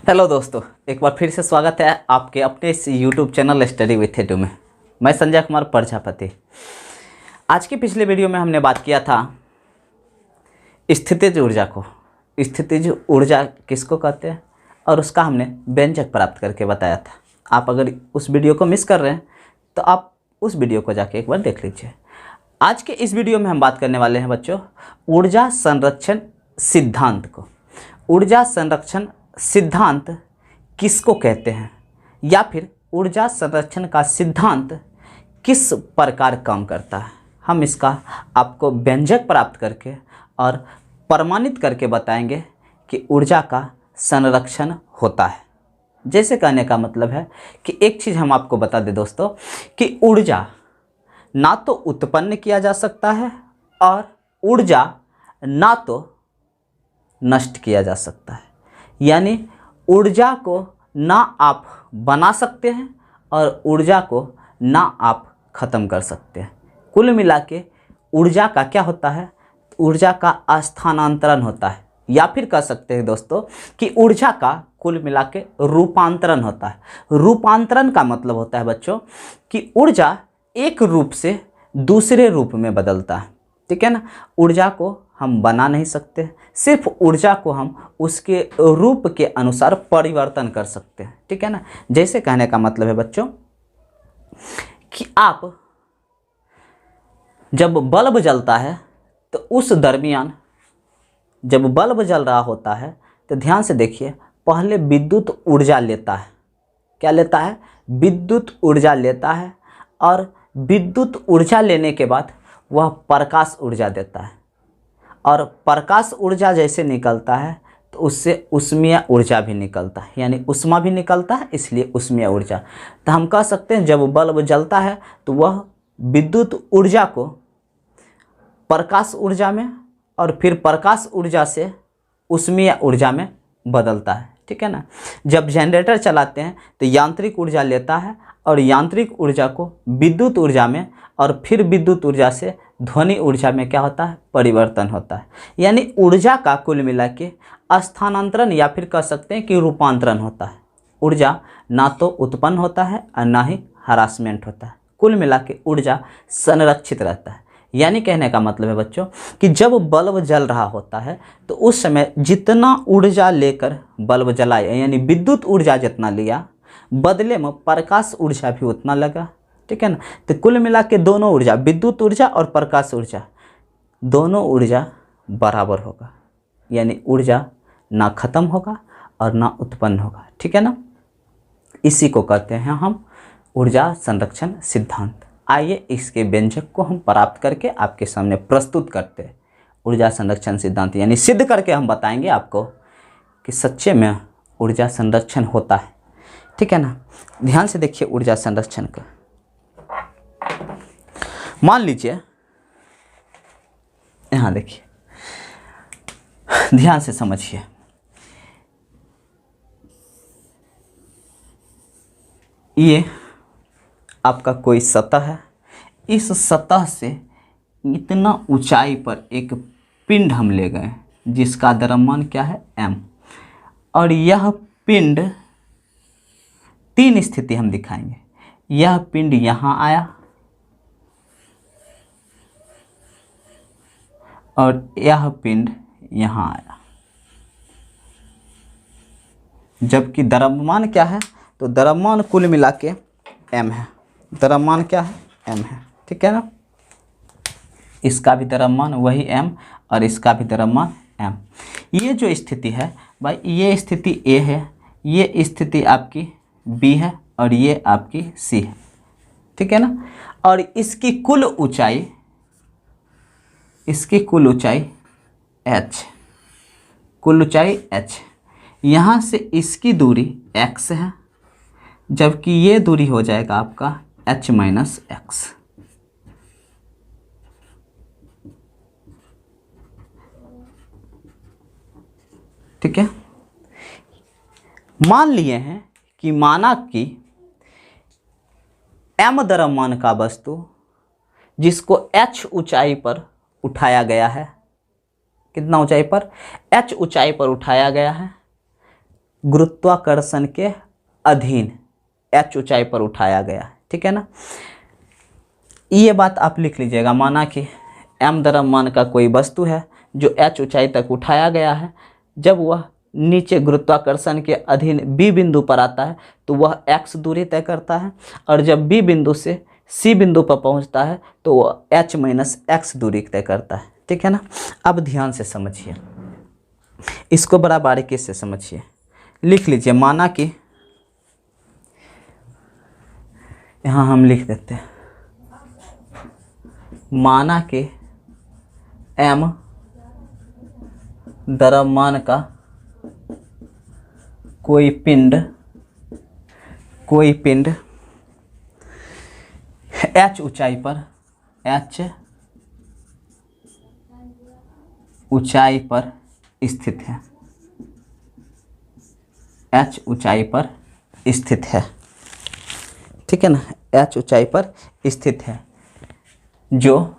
Hello दोस्तों, एक बार फिर से स्वागत है आपके अपने इस YouTube channel study with edu में। मैं संजय कुमार प्रजापति। आज की पिछले वीडियो में हमने बात किया था स्थितिज ऊर्जा को। स्थितिज ऊर्जा किसको कहते हैं और उसका हमने व्यंजक प्राप्त करके बताया था। आप अगर उस वीडियो को मिस कर रहे हैं तो आप उस वीडियो को जाके एक बार देख लीजिए। आज के इस वीडियो में हम बात करने वाले हैं बच्चों ऊर्जा संरक्षण सिद्धांत को। ऊर्जा संरक्षण सिद्धांत किसको कहते हैं या फिर ऊर्जा संरक्षण का सिद्धांत किस प्रकार काम करता है, हम इसका आपको व्यंजक प्राप्त करके और प्रमाणित करके बताएंगे कि ऊर्जा का संरक्षण होता है। जैसे कहने का मतलब है कि एक चीज़ हम आपको बता दें दोस्तों कि ऊर्जा ना तो उत्पन्न किया जा सकता है और ऊर्जा ना तो नष्ट किया जा सकता है। यानी ऊर्जा को ना आप बना सकते हैं और ऊर्जा को ना आप ख़त्म कर सकते हैं। कुल मिला के ऊर्जा का क्या होता है, ऊर्जा का स्थानांतरण होता है या फिर कह सकते हैं दोस्तों कि ऊर्जा का कुल मिला के रूपांतरण होता है। रूपांतरण का मतलब होता है बच्चों कि ऊर्जा एक रूप से दूसरे रूप में बदलता है। ठीक है ना। ऊर्जा को हम बना नहीं सकते, सिर्फ ऊर्जा को हम उसके रूप के अनुसार परिवर्तन कर सकते हैं। ठीक है ना। जैसे कहने का मतलब है बच्चों कि आप जब बल्ब जलता है तो उस दरमियान जब बल्ब जल रहा होता है तो ध्यान से देखिए, पहले विद्युत ऊर्जा लेता है। क्या लेता है? विद्युत ऊर्जा लेता है और विद्युत ऊर्जा लेने के बाद वह प्रकाश ऊर्जा देता है और प्रकाश ऊर्जा जैसे निकलता है तो उससे ऊष्मीय ऊर्जा भी निकलता है, यानी ऊष्मा भी निकलता है, इसलिए ऊष्मीय ऊर्जा। तो हम कह सकते हैं जब बल्ब जलता है तो वह विद्युत ऊर्जा को प्रकाश ऊर्जा में और फिर प्रकाश ऊर्जा से ऊष्मीय ऊर्जा में बदलता है। ठीक है ना। जब जनरेटर चलाते हैं तो यांत्रिक ऊर्जा लेता है और यांत्रिक ऊर्जा को विद्युत ऊर्जा में और फिर विद्युत ऊर्जा से ध्वनि ऊर्जा में क्या होता है, परिवर्तन होता है। यानी ऊर्जा का कुल मिला के स्थानांतरण या फिर कह सकते हैं कि रूपांतरण होता है। ऊर्जा ना तो उत्पन्न होता है और ना ही हरासमेंट होता है। कुल मिला के ऊर्जा संरक्षित रहता है। यानी कहने का मतलब है बच्चों कि जब बल्ब जल रहा होता है तो उस समय जितना ऊर्जा लेकर बल्ब जलाया, यानी विद्युत ऊर्जा जितना लिया, बदले में प्रकाश ऊर्जा भी उतना लगा। ठीक है ना। तो कुल मिला के दोनों ऊर्जा, विद्युत ऊर्जा और प्रकाश ऊर्जा, दोनों ऊर्जा बराबर होगा। यानी ऊर्जा ना ख़त्म होगा और ना उत्पन्न होगा। ठीक है ना। इसी को कहते हैं हम ऊर्जा संरक्षण सिद्धांत। आइए इसके व्यंजक को हम प्राप्त करके आपके सामने प्रस्तुत करते हैं। ऊर्जा संरक्षण सिद्धांत यानी सिद्ध करके हम बताएंगे आपको कि सच्चे में ऊर्जा संरक्षण होता है। ठीक है ना। ध्यान से देखिए ऊर्जा संरक्षण का। मान लीजिए यहाँ देखिए, ध्यान से समझिए। ये आपका कोई सतह है। इस सतह से इतना ऊंचाई पर एक पिंड हम ले गए जिसका द्रव्यमान क्या है, m। और यह पिंड, तीन स्थिति हम दिखाएंगे। यह पिंड यहाँ आया और यह पिंड यहाँ आया, जबकि द्रव्यमान क्या है, तो द्रव्यमान कुल मिला के m है। द्रव्यमान क्या है, m है। ठीक है ना। इसका भी द्रव्यमान वही m और इसका भी द्रव्यमान m। ये जो स्थिति है भाई, ये स्थिति a है, ये स्थिति आपकी b है और ये आपकी c है। ठीक है ना। और इसकी कुल ऊंचाई, इसकी कुल ऊंचाई h, कुल ऊंचाई h। यहाँ से इसकी दूरी x है, जबकि ये दूरी हो जाएगा आपका h माइनस x। ठीक है। मान लिए हैं कि माना कि m द्रव्यमान का वस्तु जिसको h ऊंचाई पर उठाया गया है, कितना ऊंचाई पर, h ऊंचाई पर उठाया गया है, गुरुत्वाकर्षण के अधीन h ऊंचाई पर उठाया गया है, ठीक है ना। ये बात आप लिख लीजिएगा, माना कि m द्रव्यमान का कोई वस्तु है जो h ऊंचाई तक उठाया गया है, जब वह नीचे गुरुत्वाकर्षण के अधीन b बिंदु पर आता है तो वह x दूरी तय करता है, और जब b बिंदु से c बिंदु पर पहुंचता है तो वह h माइनस x दूरी तय करता है, ठीक है ना। अब ध्यान से समझिए, इसको बड़ा बारीकी से समझिए। लिख लीजिए, माना कि यहाँ हम लिख देते हैं, माना कि m द्रव्यमान का कोई पिंड h ऊंचाई पर स्थित है, h ऊंचाई पर स्थित है, ठीक है ना। h ऊंचाई पर स्थित है जो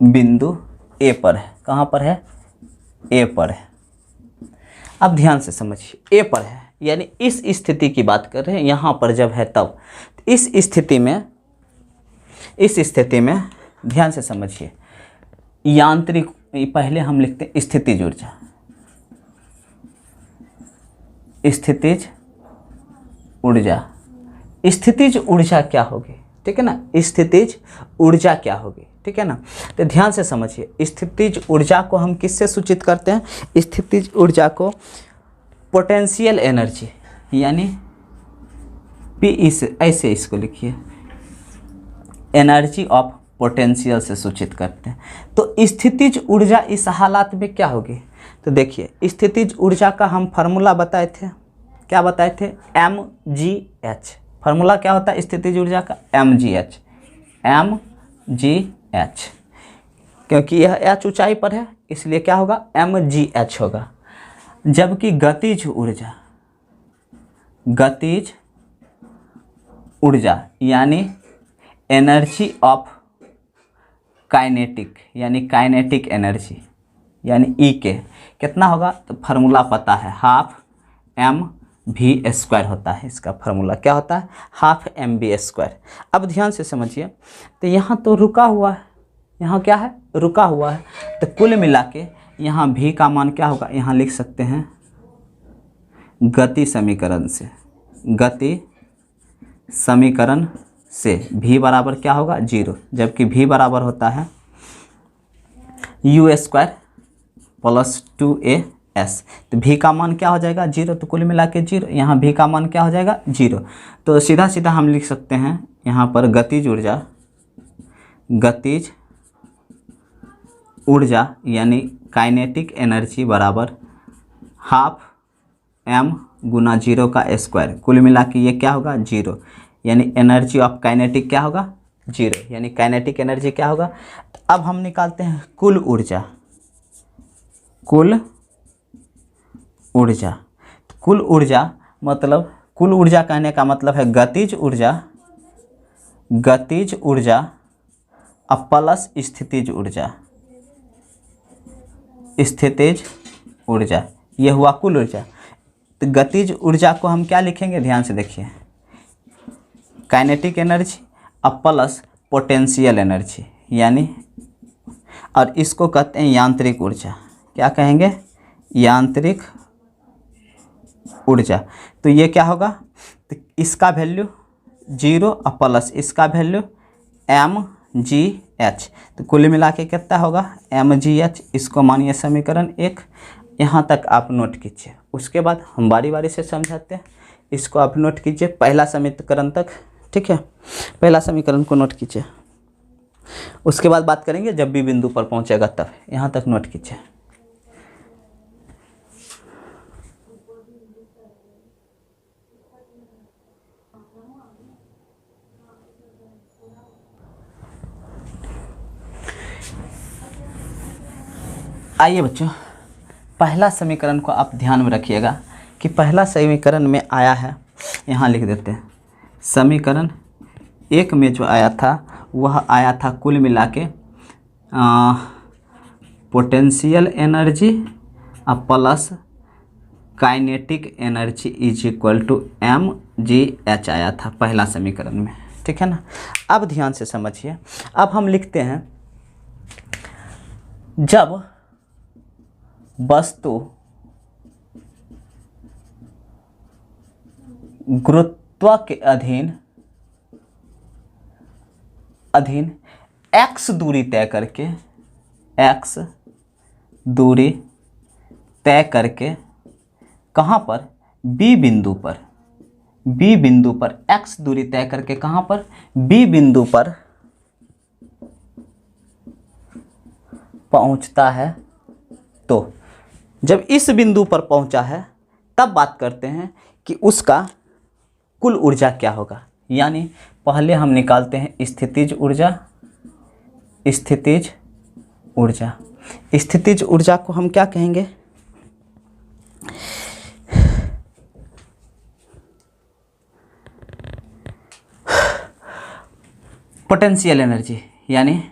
बिंदु A पर है। कहाँ पर है? A पर है। अब ध्यान से समझिए, A पर है यानी इस स्थिति की बात कर रहे हैं, यहाँ पर जब है तब। इस स्थिति में ध्यान से समझिए, यांत्रिक, पहले हम लिखते हैं स्थितिज ऊर्जा। स्थितिज ऊर्जा क्या होगी, ठीक है ना। स्थितिज ऊर्जा क्या होगी, ठीक है ना। तो ध्यान से समझिए, स्थितिज ऊर्जा को हम किससे सूचित करते हैं? स्थितिज ऊर्जा को पोटेंशियल एनर्जी यानी पी, ऐसे इसको लिखिए, एनर्जी ऑफ पोटेंशियल से सूचित करते हैं। तो स्थितिज ऊर्जा इस हालात में क्या होगी? तो देखिए, स्थितिज ऊर्जा का हम फार्मूला बताए थे, क्या बताए थे? mgh। फार्मूला क्या होता है स्थितिज ऊर्जा का? mgh। क्योंकि यह h ऊंचाई पर है इसलिए क्या होगा? mgh होगा। जबकि गतिज ऊर्जा यानी एनर्जी ऑफ काइनेटिक यानी काइनेटिक एनर्जी यानी ई के कितना होगा? तो फार्मूला पता है, हाफ mv² होता है। इसका फार्मूला क्या होता है? Half mv²। अब ध्यान से समझिए, तो यहाँ तो रुका हुआ है, यहाँ क्या है? रुका हुआ है। तो कुल मिला के यहाँ v का मान क्या होगा? यहाँ लिख सकते हैं गति समीकरण से v बराबर क्या होगा? 0। जबकि v बराबर होता है u² प्लस 2as। तो v का मान क्या हो जाएगा? 0। तो कुल मिला के 0, यहाँ v का मान क्या हो जाएगा? 0। तो सीधा सीधा हम लिख सकते हैं यहाँ पर गतिज ऊर्जा यानी काइनेटिक एनर्जी बराबर हाफ m गुना 0 का स्क्वायर। कुल मिला के ये क्या होगा? 0। यानी एनर्जी ऑफ काइनेटिक क्या होगा? 0। यानी काइनेटिक एनर्जी क्या होगा? तो अब हम निकालते हैं कुल ऊर्जा। कुल ऊर्जा मतलब, कुल ऊर्जा कहने का मतलब है गतिज ऊर्जा अब प्लस स्थितिज ऊर्जा, ये हुआ कुल ऊर्जा। तो गतिज ऊर्जा को हम क्या लिखेंगे? ध्यान से देखिए, काइनेटिक एनर्जी अब प्लस पोटेंशियल एनर्जी यानी, और इसको कहते हैं यांत्रिक ऊर्जा। क्या कहेंगे? यांत्रिक ऊर्जा। तो ये क्या होगा? तो इसका वैल्यू 0 और प्लस इसका वैल्यू mgh। तो कुल मिला के कितना होगा? mgh। इसको मानिए समीकरण 1। यहाँ तक आप नोट कीजिए, उसके बाद हम बारी बारी से समझाते हैं। इसको आप नोट कीजिए पहला समीकरण तक, ठीक है। पहला समीकरण को नोट कीजिए, उसके बाद बात करेंगे जब भी बिंदु पर पहुँचेगा तब। यहाँ तक नोट कीजिए। आइए बच्चों, पहला समीकरण को आप ध्यान में रखिएगा कि पहला समीकरण में आया है, यहाँ लिख देते हैं। समीकरण 1 में जो आया था वह आया था कुल मिला के पोटेंशियल एनर्जी अब plus kinetic energy is equal to mgh आया था पहला समीकरण में, ठीक है ना। अब ध्यान से समझिए, अब हम लिखते हैं जब वस्तु गुरुत्व के अधीन x दूरी तय करके कहाँ पर, B बिंदु पर x दूरी तय करके कहाँ पर, B बिंदु पर पहुंचता है, तो जब इस बिंदु पर पहुंचा है तब बात करते हैं कि उसका कुल ऊर्जा क्या होगा। यानी पहले हम निकालते हैं स्थितिज ऊर्जा को हम क्या कहेंगे, पोटेंशियल एनर्जी, यानी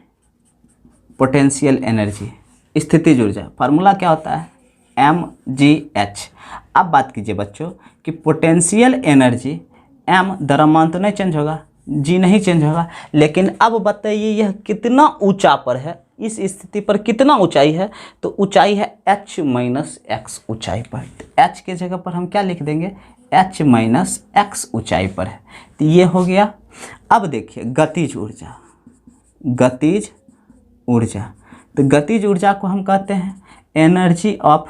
पोटेंशियल एनर्जी स्थितिज ऊर्जा फार्मूला क्या होता है, mgh। अब बात कीजिए बच्चों कि पोटेंशियल एनर्जी m द्रव्यमान तो नहीं चेंज होगा, g नहीं चेंज होगा, लेकिन अब बताइए यह कितना ऊंचा पर है, इस स्थिति पर कितना ऊंचाई है, तो ऊंचाई है h माइनस x ऊंचाई पर। तो h के जगह पर हम क्या लिख देंगे, h माइनस x ऊंचाई पर है, तो ये हो गया। अब देखिए गतिज ऊर्जा, तो गतिज ऊर्जा को हम कहते हैं एनर्जी ऑफ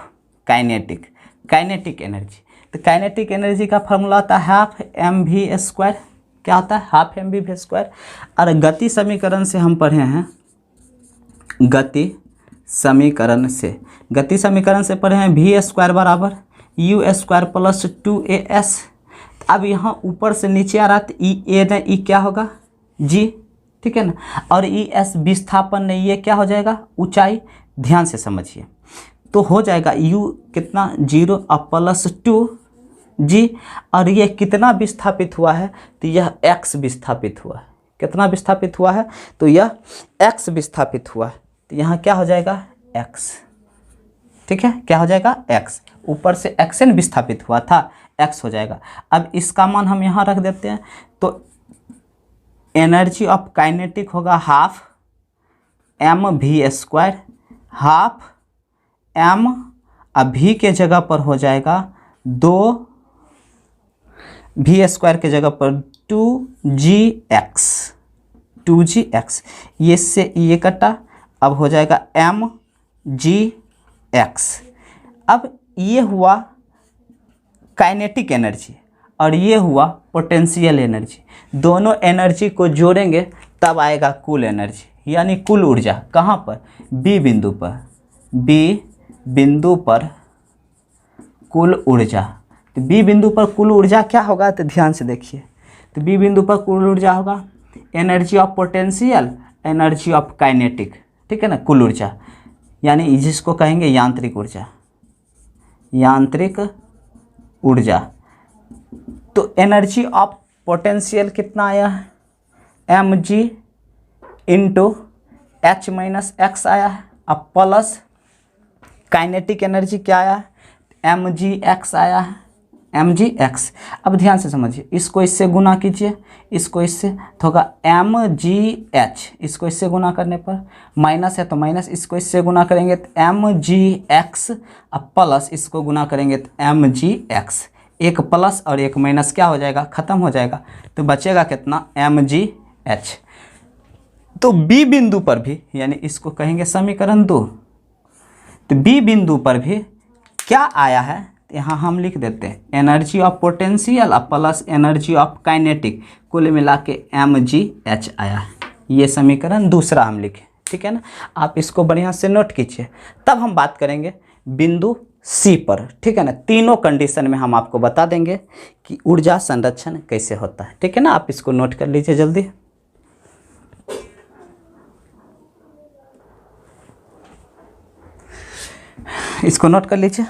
काइनेटिक एनर्जी। तो काइनेटिक एनर्जी का फार्मूला होता है हाफ mv², क्या होता है, हाफ mv²। और गति समीकरण से हम पढ़े हैं, गति समीकरण से पढ़े हैं v² बराबर u² प्लस 2as। अब यहाँ ऊपर से नीचे आ रहा है, ई क्या होगा, g, ठीक है ना, और es विस्थापन नहीं, ये क्या हो जाएगा, ऊंचाई। ध्यान से समझिए, तो हो जाएगा u कितना 0 और प्लस 2g, और ये कितना विस्थापित हुआ है, तो यह x विस्थापित हुआ है। कितना विस्थापित हुआ है, तो यह x विस्थापित हुआ है, तो यहाँ क्या हो जाएगा x, ठीक है, क्या हो जाएगा x, ऊपर से xn विस्थापित हुआ था, x हो जाएगा। अब इसका मान हम यहाँ रख देते हैं, तो एनर्जी ऑफ काइनेटिक होगा half mv², half m, v के जगह पर हो जाएगा 2, v² के जगह पर 2gx, ये से ये कटा, अब हो जाएगा mgx। अब ये हुआ काइनेटिक एनर्जी और ये हुआ पोटेंशियल एनर्जी, दोनों एनर्जी को जोड़ेंगे तब आएगा कुल एनर्जी, यानी कुल ऊर्जा। कहाँ पर, B बिंदु पर कुल ऊर्जा। तो B बिंदु पर कुल ऊर्जा क्या होगा, तो ध्यान से देखिए, तो B बिंदु पर कुल ऊर्जा होगा energy of potential, energy of kinetic, ठीक है ना, कुल ऊर्जा, यानी जिसको कहेंगे यांत्रिक ऊर्जा। तो एनर्जी ऑफ पोटेंशियल कितना आया है, mg into h minus x आया है, अब प्लस काइनेटिक एनर्जी क्या आया है, mgx आया है, mgx। अब ध्यान से समझिए, इसको इससे गुना कीजिए, इसको इससे, तो होगा mgh, इसको इससे गुना करने पर माइनस है तो माइनस, इसको इससे गुना करेंगे तो mgx, अब प्लस इसको गुना करेंगे तो mgx। एक प्लस और एक माइनस क्या हो जाएगा, ख़त्म हो जाएगा, तो बचेगा कितना, mgh। तो B बिंदु पर भी, यानी इसको कहेंगे समीकरण 2, तो B बिंदु पर भी क्या आया है, यहाँ हम लिख देते हैं energy of potential plus energy of kinetic, कुल मिला के mgh आया है। ये समीकरण दूसरा हम लिखे, ठीक है ना। आप इसको बढ़िया से नोट कीजिए, तब हम बात करेंगे बिंदु C पर, ठीक है ना। तीनों कंडीशन में हम आपको बता देंगे कि ऊर्जा संरक्षण कैसे होता है, ठीक है ना। आप इसको नोट कर लीजिए जल्दी। इसको नोट कर लीजिए।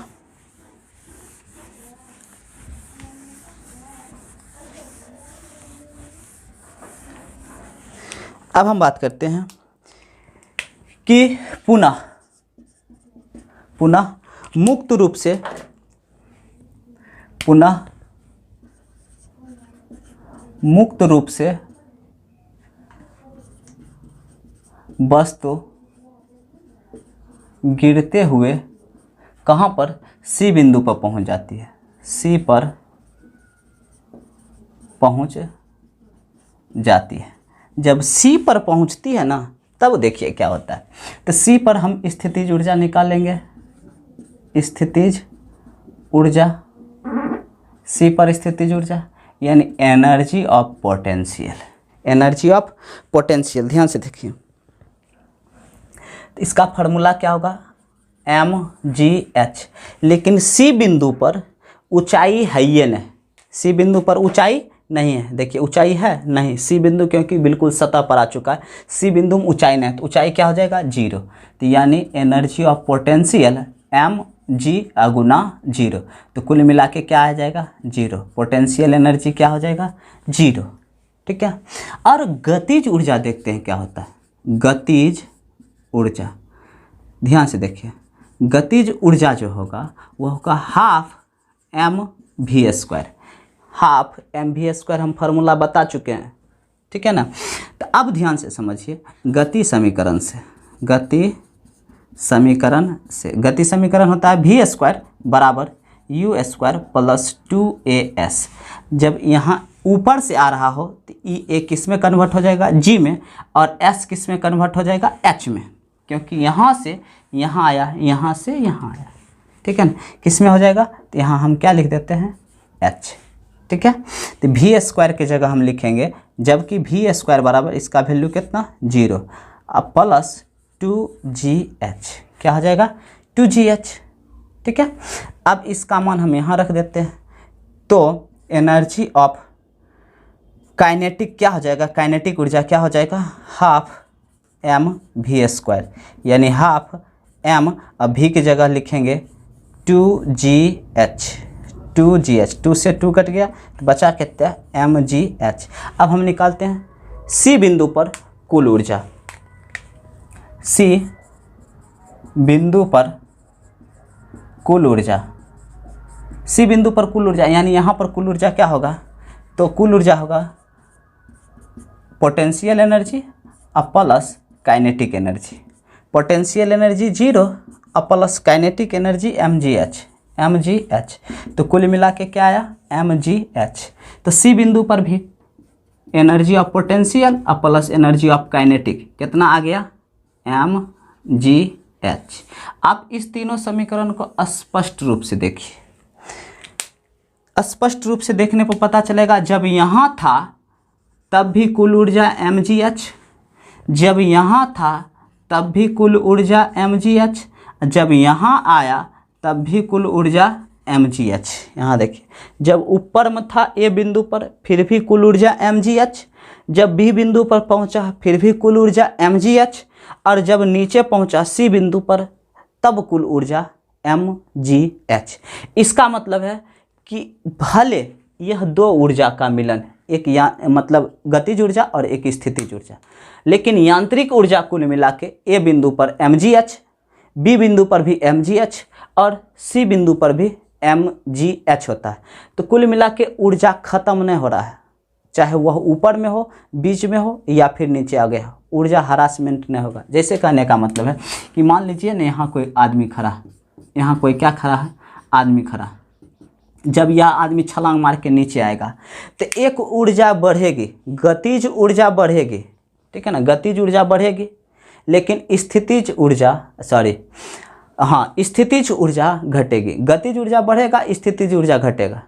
अब हम बात करते हैं कि पुनः मुक्त रूप से पुनः मुक्त रूप से वस्तु गिरते हुए कहाँ पर, सी बिंदु पर पहुंच जाती है, सी पर पहुंच जाती है। जब सी पर पहुंचती है ना, तब देखिए क्या होता है। तो सी पर हम स्थितिज ऊर्जा निकालेंगे, स्थितिज ऊर्जा, सी पर स्थितिज ऊर्जा यानी energy of potential, energy of potential. ध्यान से देखिए, तो इसका फार्मूला क्या होगा, mgh। लेकिन सी बिंदु पर ऊंचाई है ये नहीं, सी बिंदु पर ऊंचाई नहीं है। देखिए ऊंचाई है नहीं, सी बिंदु क्योंकि बिल्कुल सतह पर आ चुका है, सी बिंदु में ऊंचाई नहीं है, तो ऊंचाई क्या हो जाएगा, 0। तो यानी एनर्जी ऑफ पोटेंशियल mg गुना 0, तो कुल मिला के क्या आ जाएगा, 0। पोटेंशियल एनर्जी क्या हो जाएगा, 0। ठीक है। और गतिज ऊर्जा देखते हैं क्या होता है, गतिज ऊर्जा। ध्यान से देखिए, गतिज ऊर्जा जो होगा वो होगा हाफ mv²। हाफ mv² हम फार्मूला बता चुके हैं, ठीक है ना। तो अब ध्यान से समझिए, गति समीकरण से, गति समीकरण से, गति समीकरण होता है v² बराबर u² प्लस 2as। जब यहाँ ऊपर से आ रहा हो तो ए किस में कन्वर्ट हो जाएगा, g में, और s किस में कन्वर्ट हो जाएगा, h में, क्योंकि यहाँ से यहाँ आया, यहाँ से यहाँ आया, ठीक है ना। किस में हो जाएगा, तो यहाँ हम क्या लिख देते हैं, h। ठीक है। तो v² की जगह हम लिखेंगे, जबकि v² बराबर इसका वैल्यू कितना, 0, अब प्लस 2gh, क्या हो जाएगा, 2gh। ठीक है। अब इसका मान हम यहाँ रख देते हैं, तो एनर्जी ऑफ काइनेटिक क्या हो जाएगा, काइनेटिक ऊर्जा क्या हो जाएगा, हाफ mv², यानी हाफ m, अब v की जगह लिखेंगे 2gh, 2 से 2 कट गया तो बचा कितना, mgh। अब हम निकालते हैं सी बिंदु पर कुल ऊर्जा, सी बिंदु पर कुल ऊर्जा, सी बिंदु पर कुल ऊर्जा, यानी यहाँ पर कुल ऊर्जा क्या होगा, तो कुल ऊर्जा होगा पोटेंशियल एनर्जी और plus kinetic energy. Potential energy 0 और प्लस काइनेटिक एनर्जी mgh। तो कुल मिला के क्या आया, mgh। तो सी बिंदु पर भी एनर्जी ऑफ पोटेंशियल और प्लस एनर्जी ऑफ काइनेटिक कितना आ गया, mgh। आप इस तीनों समीकरण को स्पष्ट रूप से देखिए, स्पष्ट रूप से देखने पर पता चलेगा, जब यहाँ था तब भी कुल ऊर्जा mgh, जब यहाँ था तब भी कुल ऊर्जा mgh, जब यहाँ आया तब भी कुल ऊर्जा mgh। यहाँ देखिए, जब ऊपर में था ए बिंदु पर फिर भी कुल ऊर्जा mgh, जब बी बिंदु पर पहुँचा फिर भी कुल ऊर्जा mgh, और जब नीचे पहुँचा सी बिंदु पर तब कुल ऊर्जा mgh। इसका मतलब है कि भले यह दो ऊर्जा का मिलन, एक मतलब गतिज ऊर्जा और एक स्थितिज ऊर्जा, लेकिन यांत्रिक ऊर्जा कुल मिला के ए बिंदु पर mgh, बी बिंदु पर भी mgh और सी बिंदु पर भी mgh होता है। तो कुल मिला के ऊर्जा खत्म नहीं हो रहा है, चाहे वह ऊपर में हो, बीच में हो या फिर नीचे आ गया हो, ऊर्जा हरासमेंट नहीं होगा। जैसे कहने का मतलब है कि मान लीजिए ना, यहाँ कोई आदमी खड़ा है, यहाँ कोई क्या खड़ा है, आदमी खड़ा। जब यह आदमी छलांग मार के नीचे आएगा तो एक ऊर्जा बढ़ेगी, गतिज ऊर्जा बढ़ेगी, ठीक है ना, गतिज ऊर्जा बढ़ेगी, लेकिन स्थितिज ऊर्जा स्थितिज ऊर्जा घटेगी। गतिज ऊर्जा बढ़ेगा, स्थितिज ऊर्जा घटेगा,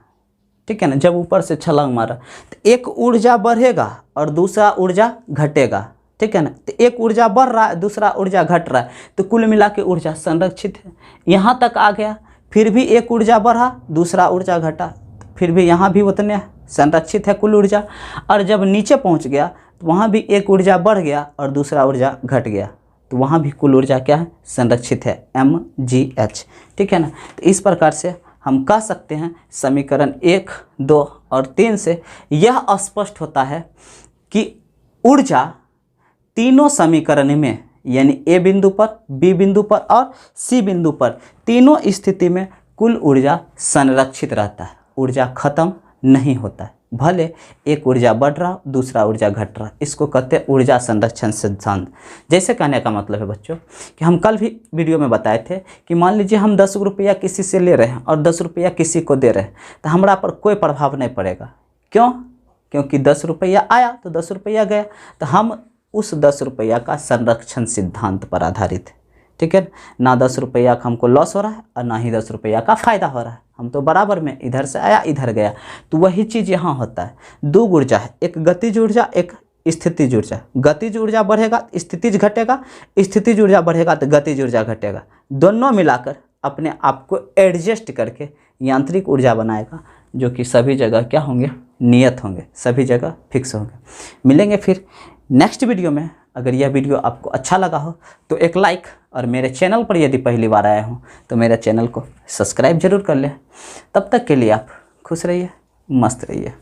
ठीक है ना। जब ऊपर से छलांग मारा तो एक ऊर्जा बढ़ेगा और दूसरा ऊर्जा घटेगा, ठीक है ना। तो एक ऊर्जा बढ़ रहा है, दूसरा ऊर्जा घट रहा है, तो कुल मिला के ऊर्जा संरक्षित है। यहाँ तक आ गया, फिर भी एक ऊर्जा बढ़ा, दूसरा ऊर्जा घटा, फिर भी यहाँ भी उतने संरक्षित है कुल ऊर्जा। और जब नीचे पहुँच गया तो वहाँ भी एक ऊर्जा बढ़ गया और दूसरा ऊर्जा घट गया, तो वहाँ भी कुल ऊर्जा क्या है, संरक्षित है, mgh, ठीक है ना। तो इस प्रकार से हम कह सकते हैं समीकरण 1, 2 और 3 से यह स्पष्ट होता है कि ऊर्जा तीनों समीकरण में यानी ए बिंदु पर, बी बिंदु पर और सी बिंदु पर, तीनों स्थिति में कुल ऊर्जा संरक्षित रहता है, ऊर्जा खत्म नहीं होता है। भले एक ऊर्जा बढ़ रहा दूसरा ऊर्जा घट रहा, इसको कहते हैं ऊर्जा संरक्षण सिद्धांत। जैसे कहने का मतलब है बच्चों कि हम कल भी वीडियो में बताए थे कि मान लीजिए हम 10 रुपया किसी से ले रहे हैं और 10 रुपया किसी को दे रहे हैं, तो हमारा पर कोई प्रभाव नहीं पड़ेगा। क्यों? क्योंकि 10 रुपया आया तो 10 रुपया गया, तो हम उस 10 रुपया का संरक्षण सिद्धांत पर आधारित है। ठीक है ना, 10 रुपया का हमको लॉस हो रहा है और ना ही 10 रुपया का फ़ायदा हो रहा है, हम तो बराबर में, इधर से आया इधर गया। तो वही चीज़ यहाँ होता है। दो ऊर्जा है, एक गतिज ऊर्जा एक स्थितिज ऊर्जा। गतिज ऊर्जा बढ़ेगा स्थितिज घटेगा, स्थितिज ऊर्जा बढ़ेगा तो गतिज ऊर्जा घटेगा। दोनों मिलाकर अपने आप को एडजस्ट करके यांत्रिक ऊर्जा बनाएगा, जो कि सभी जगह क्या होंगे, नियत होंगे, सभी जगह फिक्स होंगे। मिलेंगे फिर नेक्स्ट वीडियो में। अगर यह वीडियो आपको अच्छा लगा हो तो एक लाइक, और मेरे चैनल पर यदि पहली बार आए हो तो मेरे चैनल को सब्सक्राइब जरूर कर लें। तब तक के लिए आप खुश रहिए, मस्त रहिए।